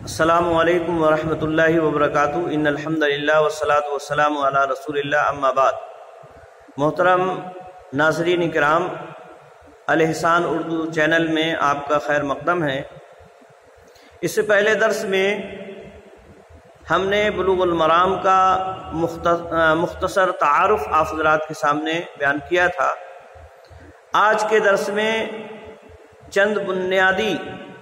السلام علیکم ورحمۃ اللہ وبرکاتہ۔ ان الحمد للہ والصلاۃ والسلام علی رسول اللہ، اما بعد۔ محترم ناظرین کرام، الحسان اردو چینل میں آپ کا خیر مقدم ہے۔ اس سے پہلے درس میں ہم نے بلوغ المرام کا مختصر تعارف آپ حضرات کے سامنے بیان کیا تھا۔ آج کے درس میں چند بنیادی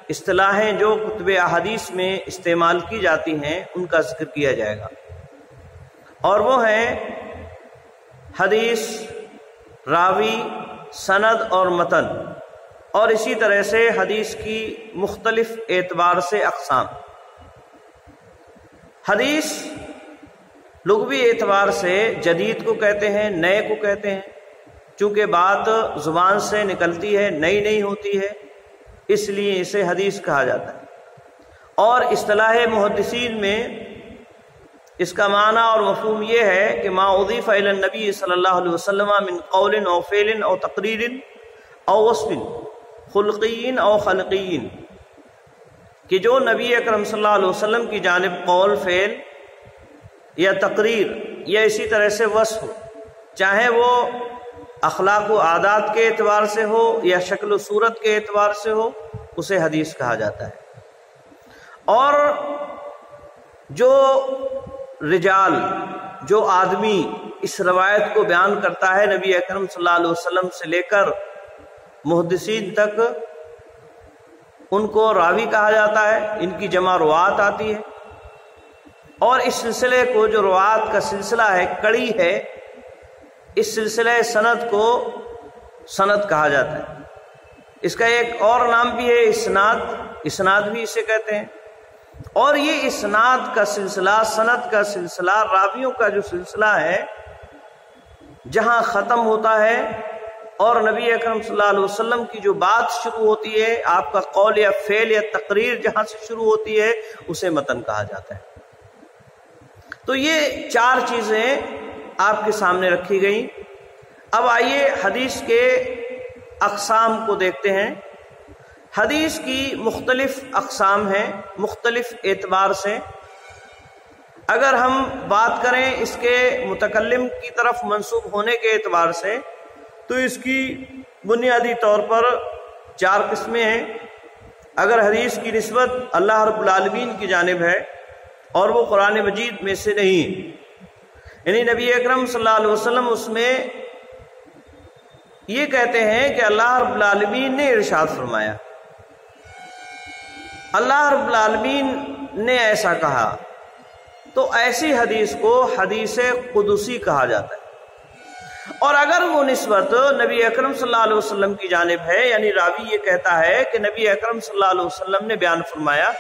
اصطلاحیں جو کتب احادیث میں استعمال کی جاتی ہیں ان کا ذکر کیا جائے گا، اور وہ ہیں حدیث، راوی، سند اور متن، اور اسی طرح سے حدیث کی مختلف اعتبار سے اقسام۔ حدیث لغوی اعتبار سے جدید کو کہتے ہیں، نئے کو کہتے ہیں، چونکہ بات زبان سے نکلتی ہے، نئی ہوتی ہے، اس لیے اسے حدیث کہا جاتا ہے۔ اور اصطلاح محدثین میں اس کا معنی اور مفہوم یہ ہے کہ ما اضیف الی النبی صلی اللہ علیہ وسلم من قول او فعل او تقریر او وصف خلقی او خلقی، کہ جو نبی اکرم صلی اللہ علیہ وسلم کی جانب قول، فعل یا تقریر یا اسی طرح سے وصف ہو، چاہے وہ اخلاق و عادات کے اعتبار سے ہو یا شکل و صورت کے اعتبار سے ہو، اسے حدیث کہا جاتا ہے۔ اور جو رجال، جو آدمی اس روایت کو بیان کرتا ہے نبی اکرم صلی اللہ علیہ وسلم سے لے کر محدثین تک، ان کو راوی کہا جاتا ہے۔ ان کی جمع روات آتی ہے، اور اس سلسلے کو، جو روات کا سلسلہ ہے، کڑی ہے، اس سلسلہ سند کو سند کہا جاتا ہے۔ اس کا ایک اور نام بھی ہے اسناد بھی اسے کہتے ہیں۔ اور یہ اسناد کا سلسلہ، سند کا سلسلہ، راویوں کا جو سلسلہ ہے، جہاں ختم ہوتا ہے اور نبی اکرم صلی اللہ علیہ وسلم کی جو بات شروع ہوتی ہے، آپ کا قول یا فعل یا تقریر جہاں سے شروع ہوتی ہے، اسے متن کہا جاتا ہے۔ تو یہ چار چیزیں آپ کے سامنے رکھی گئیں۔ اب آئیے حدیث کے اقسام کو دیکھتے ہیں۔ حدیث کی مختلف اقسام ہیں، مختلف اعتبار سے۔ اگر ہم بات کریں اس کے متکلم کی طرف منسوب ہونے کے اعتبار سے، تو اس کی بنیادی طور پر چار قسمیں ہیں۔ اگر حدیث کی نسبت اللہ رب العالمین کی جانب ہے اور وہ قرآن مجید میں سے نہیں، یعنی نبی اکرم صلی اللہ علیہ وسلم اس میں یہ کہتے ہیں کہ اللہ رب العالمین نے ارشاد فرمایا، اللہ رب العالمین نے ایسا کہا، تو ایسی حدیث کو حدیث قدسی کہا جاتا ہے۔ اور اگر وہ نسبت نبی اکرم صلی اللہ علیہ وسلم کی جانب ہے، یعنی راوی یہ کہتا ہے کہ نبی اکرم صلی اللہ علیہ وسلم نے بیان فرمایا،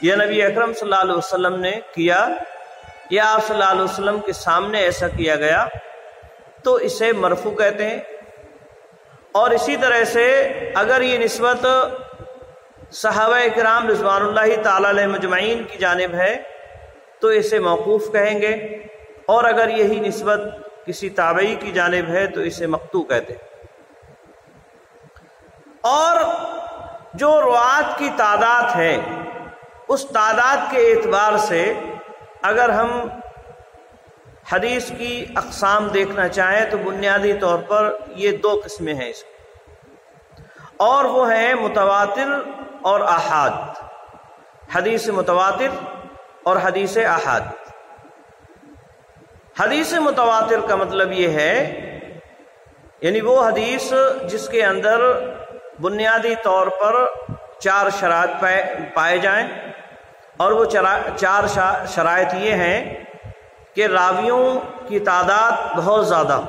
یا نبی اکرم صلی اللہ علیہ وسلم نے کیا، یا آپ صلی اللہ علیہ وسلم کے سامنے ایسا کیا گیا، تو اسے مرفوع کہتے ہیں۔ اور اسی طرح سے اگر یہ نسبت صحابہ کرام رضوان اللہ تعالی علیہ مجمعین کی جانب ہے، تو اسے موقوف کہیں گے، اور اگر یہی نسبت کسی تابعی کی جانب ہے تو اسے مقطوع کہتے ہیں۔ اور جو روات کی تعداد ہے، اس تعداد کے اعتبار سے اگر ہم حدیث کی اقسام دیکھنا چاہیں تو بنیادی طور پر یہ دو قسمیں ہیں اس کی، اور وہ ہیں متواتر اور احاد۔ حدیث متواتر اور حدیث احاد۔ حدیث متواتر کا مطلب یہ ہے، یعنی وہ حدیث جس کے اندر بنیادی طور پر چار شرائط پائے جائیں، اور وہ چار شرائط یہ ہیں کہ راویوں کی تعداد بہت زیادہ ہو۔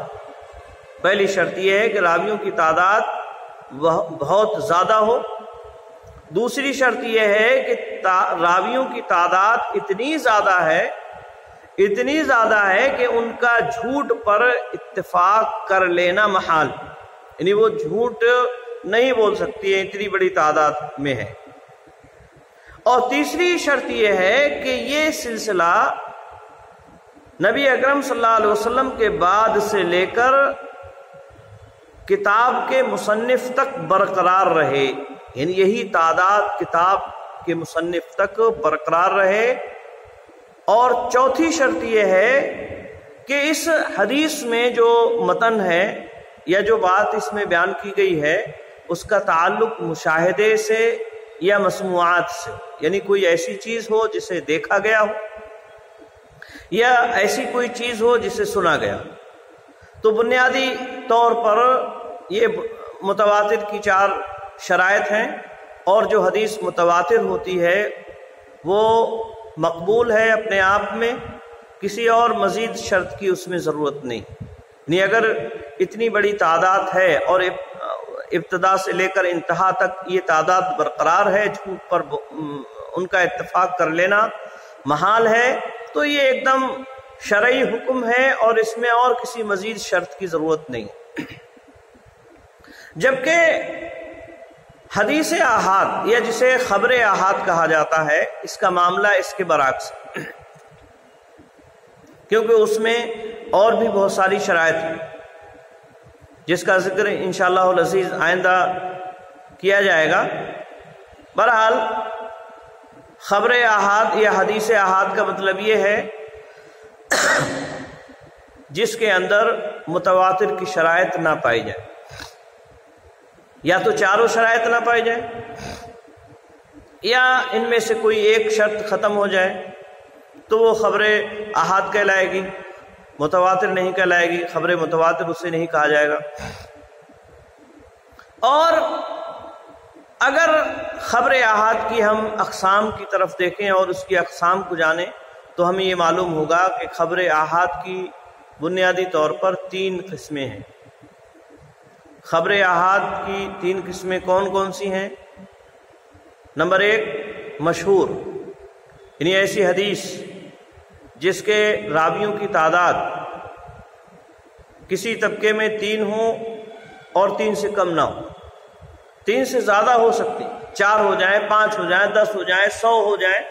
پہلی شرط یہ ہے کہ راویوں کی تعداد بہت زیادہ ہو۔ دوسری شرط یہ ہے کہ راویوں کی تعداد اتنی زیادہ ہے کہ ان کا جھوٹ پر اتفاق کر لینا محال، یعنی وہ جھوٹ نہیں بول سکتی ہے، اتنی بڑی تعداد میں ہے۔ اور تیسری شرط یہ ہے کہ یہ سلسلہ نبی اکرم صلی اللہ علیہ وسلم کے بعد سے لے کر کتاب کے مصنف تک برقرار رہے، یعنی یہی تعداد کتاب کے مصنف تک برقرار رہے۔ اور چوتھی شرط یہ ہے کہ اس حدیث میں جو متن ہے یا جو بات اس میں بیان کی گئی ہے اس کا تعلق مشاہدے سے یا مسموعات سے، یعنی کوئی ایسی چیز ہو جسے دیکھا گیا ہو یا ایسی کوئی چیز ہو جسے سنا گیا۔ تو بنیادی طور پر یہ متواتر کی 4 شرائط ہیں، اور جو حدیث متواتر ہوتی ہے وہ مقبول ہے اپنے آپ میں، کسی اور مزید شرط کی اس میں ضرورت نہیں۔ یعنی اگر اتنی بڑی تعداد ہے اور ابتدا سے لے کر انتہا تک یہ تعداد برقرار ہے، جھوٹ پر ان کا اتفاق کر لینا محال ہے، تو یہ ایک دم شرعی حکم ہے اور اس میں اور کسی مزید شرط کی ضرورت نہیں۔ جبکہ حدیث احاد یا جسے خبر احاد کہا جاتا ہے، اس کا معاملہ اس کے برعکس، کیونکہ اس میں اور بھی بہت ساری شرائط ہیں جس کا ذکر انشاءاللہ العزیز آئندہ کیا جائے گا۔ بہرحال خبر احاد یا حدیث احاد کا مطلب یہ ہے جس کے اندر متواتر کی شرائط نہ پائی جائے، یا تو چاروں شرائط نہ پائی جائے یا ان میں سے کوئی ایک شرط ختم ہو جائے تو وہ خبر احاد کہلائے گی، متواتر نہیں کہلائے گی، خبر متواتر اسے نہیں کہا جائے گا۔ اور اگر خبر احاد کی ہم اقسام کی طرف دیکھیں اور اس کی اقسام کو جانیں تو ہمیں یہ معلوم ہوگا کہ خبر احاد کی بنیادی طور پر 3 قسمیں ہیں۔ خبر احاد کی 3 قسمیں کون کون سی ہیں؟ نمبر 1 مشہور، یعنی ایسی حدیث جس کے راویوں کی تعداد کسی طبقے میں 3 ہوں اور 3 سے کم نہ ہو، 3 سے زیادہ ہو سکتی، 4 ہو جائیں، 5 ہو جائیں، 10 ہو جائیں، 100 ہو جائیں،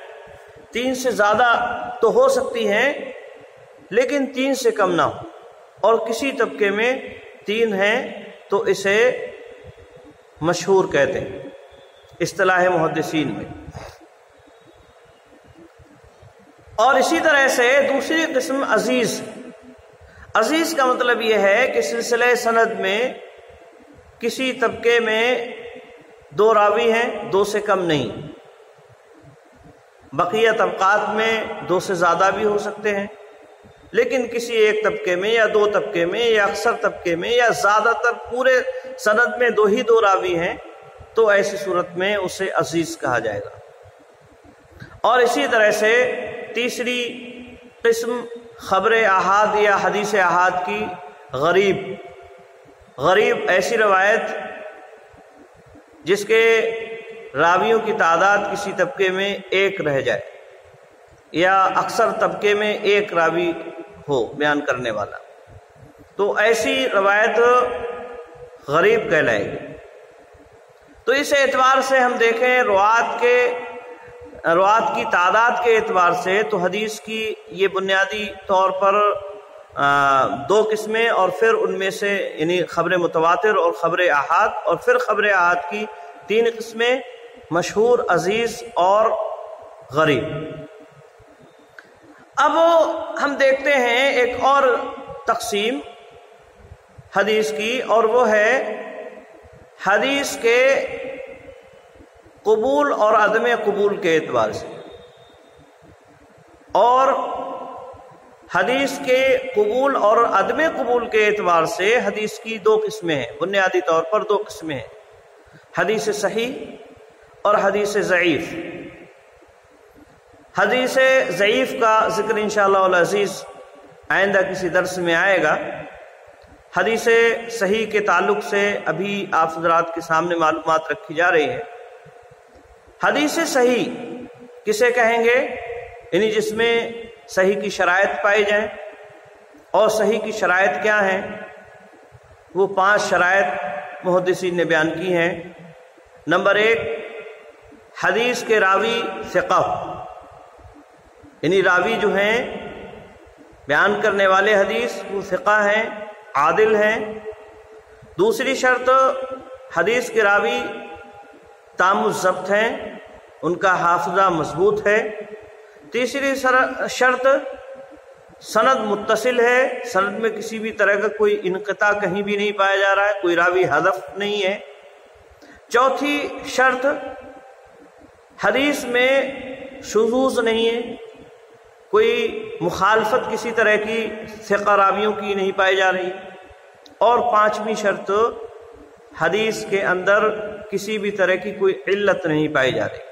3 سے زیادہ تو ہو سکتی ہیں لیکن 3 سے کم نہ ہو، اور کسی طبقے میں 3 ہیں تو اسے مشہور کہتے ہیں اصطلاح محدثین میں۔ اور اسی طرح سے دوسری قسم عزیز۔ عزیز کا مطلب یہ ہے کہ سلسلہ سند میں کسی طبقے میں 2 راوی ہیں، 2 سے کم نہیں، بقیہ طبقات میں 2 سے زیادہ بھی ہو سکتے ہیں، لیکن کسی ایک طبقے میں یا 2 طبقے میں یا اکثر طبقے میں یا زیادہ تر پورے سند میں 2 راوی ہیں، تو ایسی صورت میں اسے عزیز کہا جائے گا۔ اور اسی طرح سے تیسری قسم خبر احاد یا حدیث احاد کی غریب۔ غریب ایسی روایت جس کے راویوں کی تعداد کسی طبقے میں 1 رہ جائے یا اکثر طبقے میں 1 راوی ہو بیان کرنے والا، تو ایسی روایت غریب کہلائے گی۔ تو اس اعتبار سے ہم دیکھیں روات کی تعداد کے اعتبار سے تو حدیث کی یہ بنیادی طور پر 2 قسمیں، اور پھر ان میں سے یعنی خبر متواتر اور خبر احاد، اور پھر خبر احاد کی 3 قسمیں مشہور، عزیز اور غریب۔ اب ہم دیکھتے ہیں ایک اور تقسیم حدیث کی، اور وہ ہے حدیث کے قبول اور عدم قبول کے اعتبار سے۔ اور حدیث کے قبول اور عدم قبول کے اعتبار سے حدیث کی 2 قسمیں ہیں، بنیادی طور پر 2 قسمیں ہیں، حدیث صحیح اور حدیث ضعیف۔ حدیث ضعیف کا ذکر انشاءاللہ العزیز آئندہ کسی درس میں آئے گا۔ حدیث صحیح کے تعلق سے ابھی آپ حضرات کے سامنے معلومات رکھی جا رہی ہے۔ حدیث صحیح کسے کہیں گے؟ یعنی جس میں صحیح کی شرائط پائی جائیں، اور صحیح کی شرائط کیا ہیں؟ وہ 5 شرائط محدثین نے بیان کی ہیں۔ نمبر 1 حدیث کے راوی ثقہ، یعنی راوی جو ہیں بیان کرنے والے حدیث وہ ثقہ ہیں، عادل ہیں۔ دوسری شرط حدیث کے راوی تام الضبط ہیں، ان کا حافظہ مضبوط ہے۔ تیسری شرط سند متصل ہے، سند میں کسی بھی طرح کا کوئی انقطاع کہیں بھی نہیں پایا جا رہا ہے، کوئی راوی حذف نہیں ہے۔ چوتھی شرط حدیث میں شذوذ نہیں ہے، کوئی مخالفت کسی طرح کی ثقہ راویوں کی نہیں پائی جا رہی۔ اور پانچویں شرط حدیث کے اندر کسی بھی طرح کی کوئی علت نہیں پائی جا رہی۔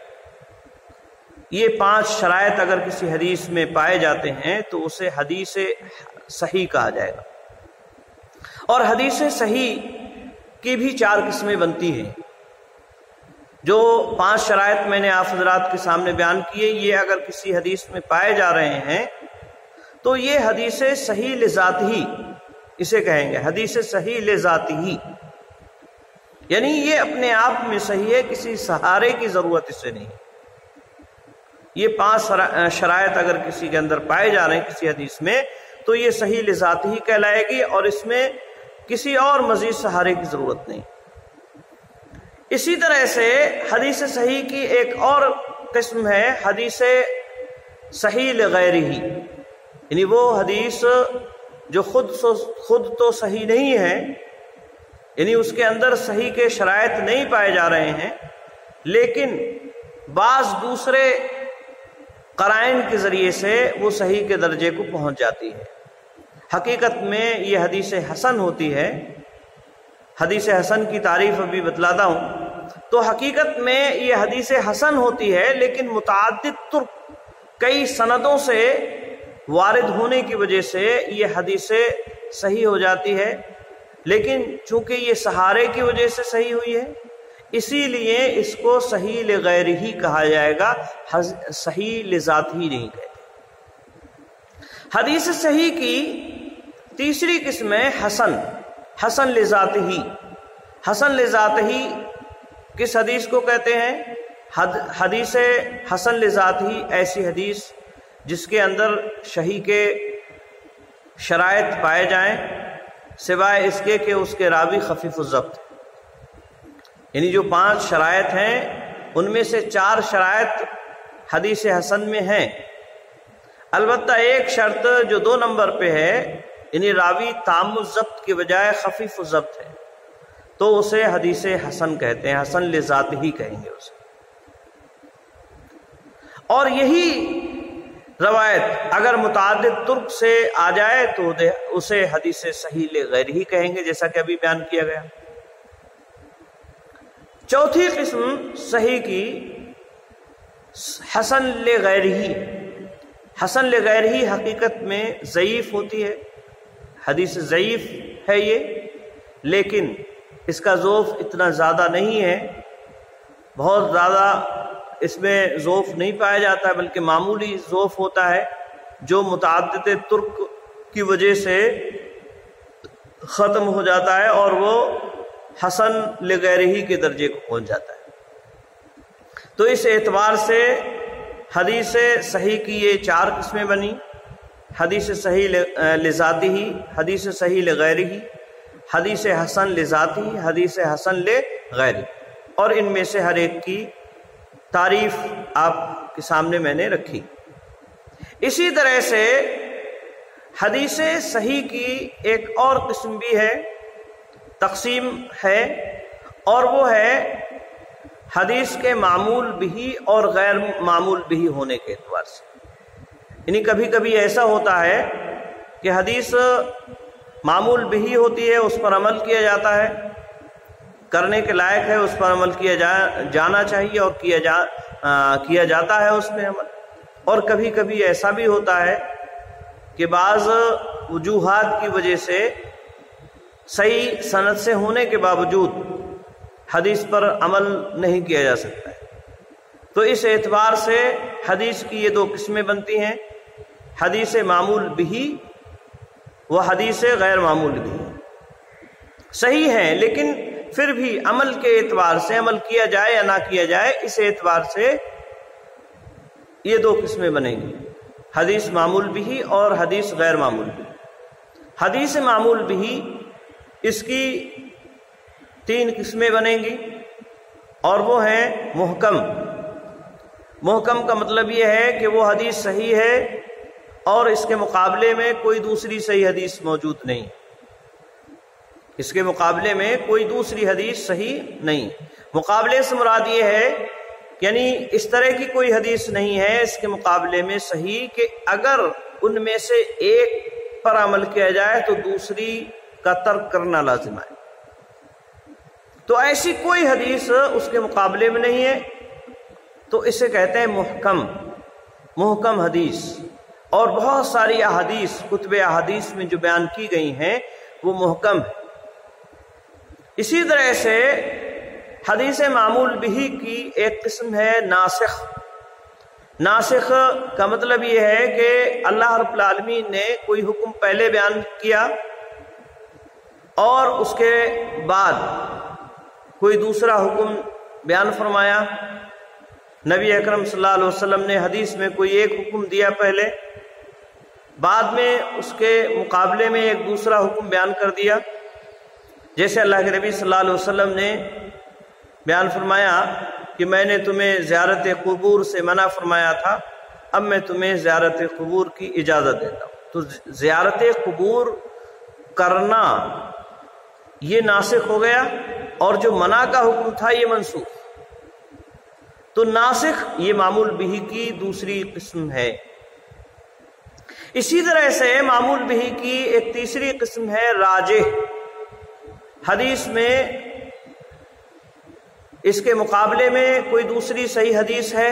یہ 5 شرائط اگر کسی حدیث میں پائے جاتے ہیں تو اسے حدیث صحیح کہا جائے گا۔ اور حدیث صحیح کی بھی 4 قسمیں بنتی ہیں۔ جو 5 شرائط میں نے آپ حضرات کے سامنے بیان کیے، یہ اگر کسی حدیث میں پائے جا رہے ہیں تو یہ حدیث صحیح لذات ہی اسے کہیں گے، حدیث صحیح لذات ہی، یعنی یہ اپنے آپ میں صحیح ہے، کسی سہارے کی ضرورت اسے نہیں۔ یہ 5 شرائط اگر کسی کے اندر پائے جا رہے ہیں کسی حدیث میں تو یہ صحیح لذات ہی کہلائے گی، اور اس میں کسی اور مزید سہارے کی ضرورت نہیں۔ اسی طرح سے حدیث صحیح کی ایک اور قسم ہے حدیث صحیح لغیرہ، یعنی وہ حدیث جو خود تو صحیح نہیں ہے، یعنی اس کے اندر صحیح کے شرائط نہیں پائے جا رہے ہیں، لیکن بعض دوسرے قرائن کے ذریعے سے وہ صحیح کے درجے کو پہنچ جاتی ہے۔ حقیقت میں یہ حدیث حسن ہوتی ہے۔ حدیث حسن کی تعریف ابھی بتلاتا ہوں۔ تو حقیقت میں یہ حدیث حسن ہوتی ہے، لیکن متعدد طرق کئی سندوں سے وارد ہونے کی وجہ سے یہ حدیث صحیح ہو جاتی ہے، لیکن چونکہ یہ سہارے کی وجہ سے صحیح ہوئی ہے اسی لیے اس کو صحیح لغیرہ ہی کہا جائے گا، صحیح لذات ہی نہیں کہتے۔ حدیث صحیح کی تیسری قسم ہے حسن، حسن لذات ہی۔ حسن لذات ہی کس حدیث کو کہتے ہیں؟ حدیث حسن لذات ہی ایسی حدیث جس کے اندر صحیح کے شرائط پائے جائیں سوائے اس کے کہ اس کے راوی خفیف الضبط، یعنی جو 5 شرائط ہیں ان میں سے 4 شرائط حدیث حسن میں ہیں، البتہ ایک شرط جو 2 نمبر پہ ہے، یعنی راوی تام الضبط کی بجائے خفیف الضبط ہے، تو اسے حدیث حسن کہتے ہیں، حسن لذات ہی کہیں گے اسے۔ اور یہی روایت اگر متعدد طرق سے آ جائے تو اسے حدیث صحیح لغیرہ ہی کہیں گے، جیسا کہ ابھی بیان کیا گیا۔ چوتھی قسم صحیح کی حسن لغیرہ۔ حسن لغیرہ حقیقت میں ضعیف ہوتی ہے، حدیث ضعیف ہے یہ، لیکن اس کا ذوف اتنا زیادہ نہیں ہے، بہت زیادہ اس میں ذوف نہیں پایا جاتا ہے، بلکہ معمولی ذوف ہوتا ہے جو متعدد طرق کی وجہ سے ختم ہو جاتا ہے اور وہ حسن لغیرہ کے درجے کو پہنچ جاتا ہے۔ تو اس اعتبار سے حدیث صحیح کی یہ 4 قسمیں بنی، حدیث صحیح لذاتی، حدیث صحیح لغیرہ، حدیث حسن لذاتی، حدیث حسن لغیرہ، اور ان میں سے ہر ایک کی تعریف آپ کے سامنے میں نے رکھی۔ اسی طرح سے حدیث صحیح کی ایک اور قسم بھی ہے، تقسیم ہے، اور وہ ہے حدیث کے معمول بھی اور غیر معمول بھی ہونے کے اعتبار سے۔ یعنی کبھی کبھی ایسا ہوتا ہے کہ حدیث معمول بھی ہوتی ہے، اس پر عمل کیا جاتا ہے، کرنے کے لائق ہے، اس پر عمل کیا جانا چاہیے اور کیا جاتا ہے اس میں عمل۔ اور کبھی کبھی ایسا بھی ہوتا ہے کہ بعض وجوہات کی وجہ سے صحیح سند سے ہونے کے باوجود حدیث پر عمل نہیں کیا جا سکتا ہے۔ تو اس اعتبار سے حدیث کی یہ 2 قسمیں بنتی ہیں، حدیث معمول بھی و حدیث غیر معمول بھی۔ صحیح ہے لیکن پھر بھی عمل کے اعتبار سے، عمل کیا جائے یا نہ کیا جائے، اس اعتبار سے یہ 2 قسمیں بنیں گی، حدیث معمول بھی اور حدیث غیر معمول بھی۔ حدیث معمول بھی اس کی 3 قسمیں بنیں گی، اور وہ ہیں محکم، محکم کا مطلب یہ ہے کہ وہ حدیث صحیح ہے اور اس کے مقابلے میں کوئی دوسری صحیح حدیث موجود نہیں، اس کے مقابلے میں کوئی دوسری حدیث صحیح نہیں۔ مقابلے سے مراد یہ ہے یعنی اس طرح کی کوئی حدیث نہیں ہے اس کے مقابلے میں صحیح کہ اگر ان میں سے ایک پر عمل کیا جائے تو دوسری کا ترک کرنا لازم ہے، تو ایسی کوئی حدیث اس کے مقابلے میں نہیں ہے، تو اسے کہتے ہیں محکم حدیث۔ اور بہت ساری احادیث کتب احادیث میں جو بیان کی گئی ہیں وہ محکم ہے۔ اسی طرح سے حدیث معمول بہ کی ایک قسم ہے ناسخ۔ ناسخ کا مطلب یہ ہے کہ اللہ رب العالمین نے کوئی حکم پہلے بیان کیا اور اس کے بعد کوئی دوسرا حکم بیان فرمایا۔ نبی اکرم صلی اللہ علیہ وسلم نے حدیث میں کوئی ایک حکم دیا پہلے، بعد میں اس کے مقابلے میں ایک دوسرا حکم بیان کر دیا، جیسے اللہ کے نبی صلی اللہ علیہ وسلم نے بیان فرمایا کہ میں نے تمہیں زیارت قبور سے منع فرمایا تھا، اب میں تمہیں زیارت قبور کی اجازت دیتا ہوں۔ تو زیارت قبور کرنا یہ ناسخ ہو گیا، اور جو منع کا حکم تھا یہ منسوخ۔ تو ناسخ یہ معمول بہ کی دوسری قسم ہے۔ اسی طرح سے معمول بہ کی ایک تیسری قسم ہے راجح۔ حدیث میں اس کے مقابلے میں کوئی دوسری صحیح حدیث ہے،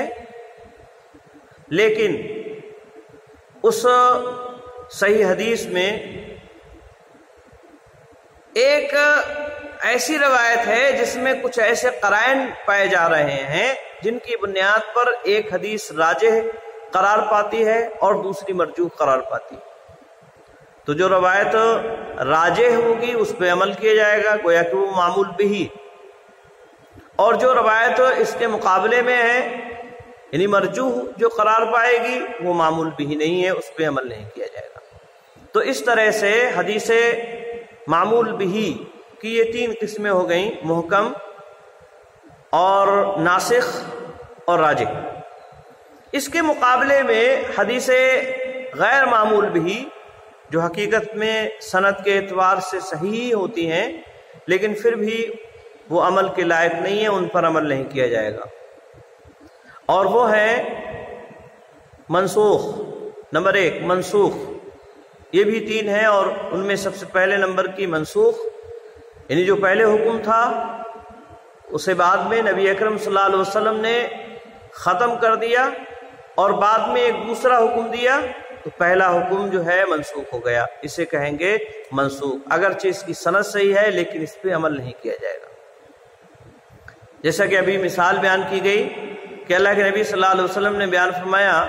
لیکن اس صحیح حدیث میں ایک ایسی روایت ہے جس میں کچھ ایسے قرائن پائے جا رہے ہیں جن کی بنیاد پر ایک حدیث راجح قرار پاتی ہے اور دوسری مرجوح قرار پاتی ہے۔ تو جو روایت راجح ہوگی اس پہ عمل کیا جائے گا، گویا کہ وہ معمول بہ، اور جو روایت اس کے مقابلے میں ہے یعنی مرجوح جو قرار پائے گی وہ معمول بہ نہیں ہے، اس پہ عمل نہیں کیا جائے گا۔ تو اس طرح سے حدیث معمول بہ کی یہ تین قسمیں ہو گئیں، محکم اور ناسخ اور راجح۔ اس کے مقابلے میں حدیث غیر معمول بہ جو حقیقت میں سند کے اعتبار سے صحیح ہوتی ہیں لیکن پھر بھی وہ عمل کے لائق نہیں ہے، ان پر عمل نہیں کیا جائے گا، اور وہ ہے منسوخ۔ نمبر ایک منسوخ، یہ بھی تین ہیں، اور ان میں سب سے پہلے نمبر کی منسوخ، یعنی جو پہلے حکم تھا اسے بعد میں نبی اکرم صلی اللہ علیہ وسلم نے ختم کر دیا اور بعد میں ایک دوسرا حکم دیا، تو پہلا حکم جو ہے منسوخ ہو گیا، اسے کہیں گے منسوخ، اگرچہ اس کی سند صحیح ہے لیکن اس پہ عمل نہیں کیا جائے گا۔ جیسا کہ ابھی مثال بیان کی گئی کہ اللہ کے نبی صلی اللہ علیہ وسلم نے بیان فرمایا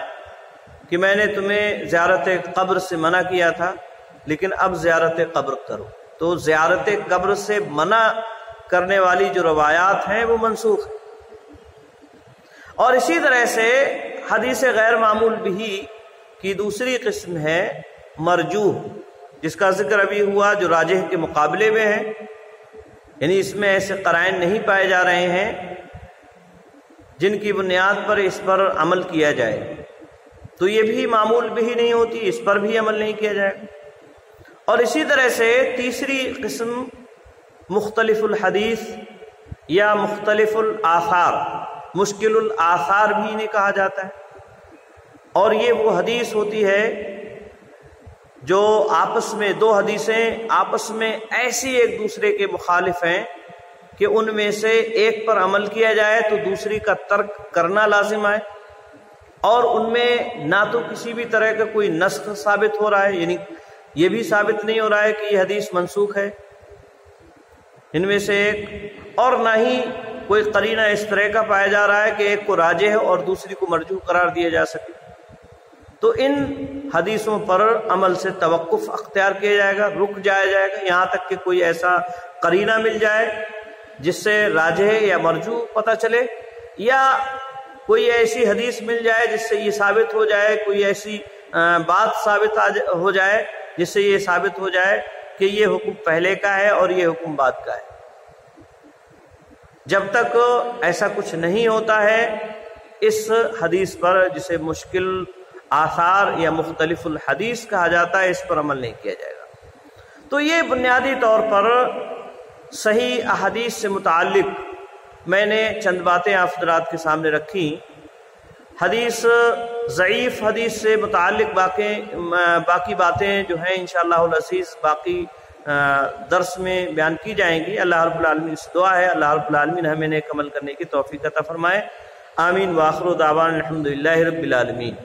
کہ میں نے تمہیں زیارت قبر سے منع کیا تھا لیکن اب زیارت قبر کرو، تو زیارت قبر سے منع کرنے والی جو روایات ہیں وہ منسوخ ہیں۔ اور اسی طرح سے حدیث غیر معمول بہ کی دوسری قسم ہے مرجوح، جس کا ذکر ابھی ہوا، جو راجح کے مقابلے میں ہے، یعنی اس میں ایسے قرائن نہیں پائے جا رہے ہیں جن کی بنیاد پر اس پر عمل کیا جائے، تو یہ بھی معمول بہ نہیں ہوتی، اس پر بھی عمل نہیں کیا جائے گا۔ اور اسی طرح سے تیسری قسم مختلف الحدیث یا مختلف الآثار، مشکل الآثار بھی انہیں کہا جاتا ہے، اور یہ وہ حدیث ہوتی ہے جو آپس میں دو حدیثیں آپس میں ایسی ایک دوسرے کے مخالف ہیں کہ ان میں سے ایک پر عمل کیا جائے تو دوسری کا ترک کرنا لازم ہے، اور ان میں نہ تو کسی بھی طرح کا کوئی نسخ ثابت ہو رہا ہے، یعنی یہ بھی ثابت نہیں ہو رہا ہے کہ یہ حدیث منسوخ ہے ان میں سے ایک، اور نہ ہی کوئی قرینہ اس طرح کا پایا جا رہا ہے کہ ایک کو راجح اور دوسری کو مرجوح قرار دیا جا سکے، تو ان حدیثوں پر عمل سے توقف اختیار کیا جائے گا، رک جایا جائے گا یہاں تک کہ کوئی ایسا قرینہ مل جائے جس سے راجح یا مرجوح پتہ چلے، یا کوئی ایسی حدیث مل جائے جس سے یہ ثابت ہو جائے، کوئی ایسی بات ثابت ہو جائے جس سے یہ ثابت ہو جائے کہ یہ حکم پہلے کا ہے اور یہ حکم بعد کا ہے۔ جب تک ایسا کچھ نہیں ہوتا ہے اس حدیث پر جسے مشکل آثار یا مختلف الحدیث کہا جاتا ہے اس پر عمل نہیں کیا جائے گا۔ تو یہ بنیادی طور پر صحیح احادیث سے متعلق میں نے چند باتیں آپ حضرات کے سامنے رکھی۔ حدیث ضعیف حدیث سے متعلق باقی باتیں جو ہیں انشاءاللہ العزیز باقی درس میں بیان کی جائیں گی۔ اللہ رب العالمین سے دعا ہے اللہ رب العالمین ہمیں نیک عمل کرنے کی توفیق عطا فرمائے۔ آمین۔ وآخر دعوانا الحمدللہ رب العالمین۔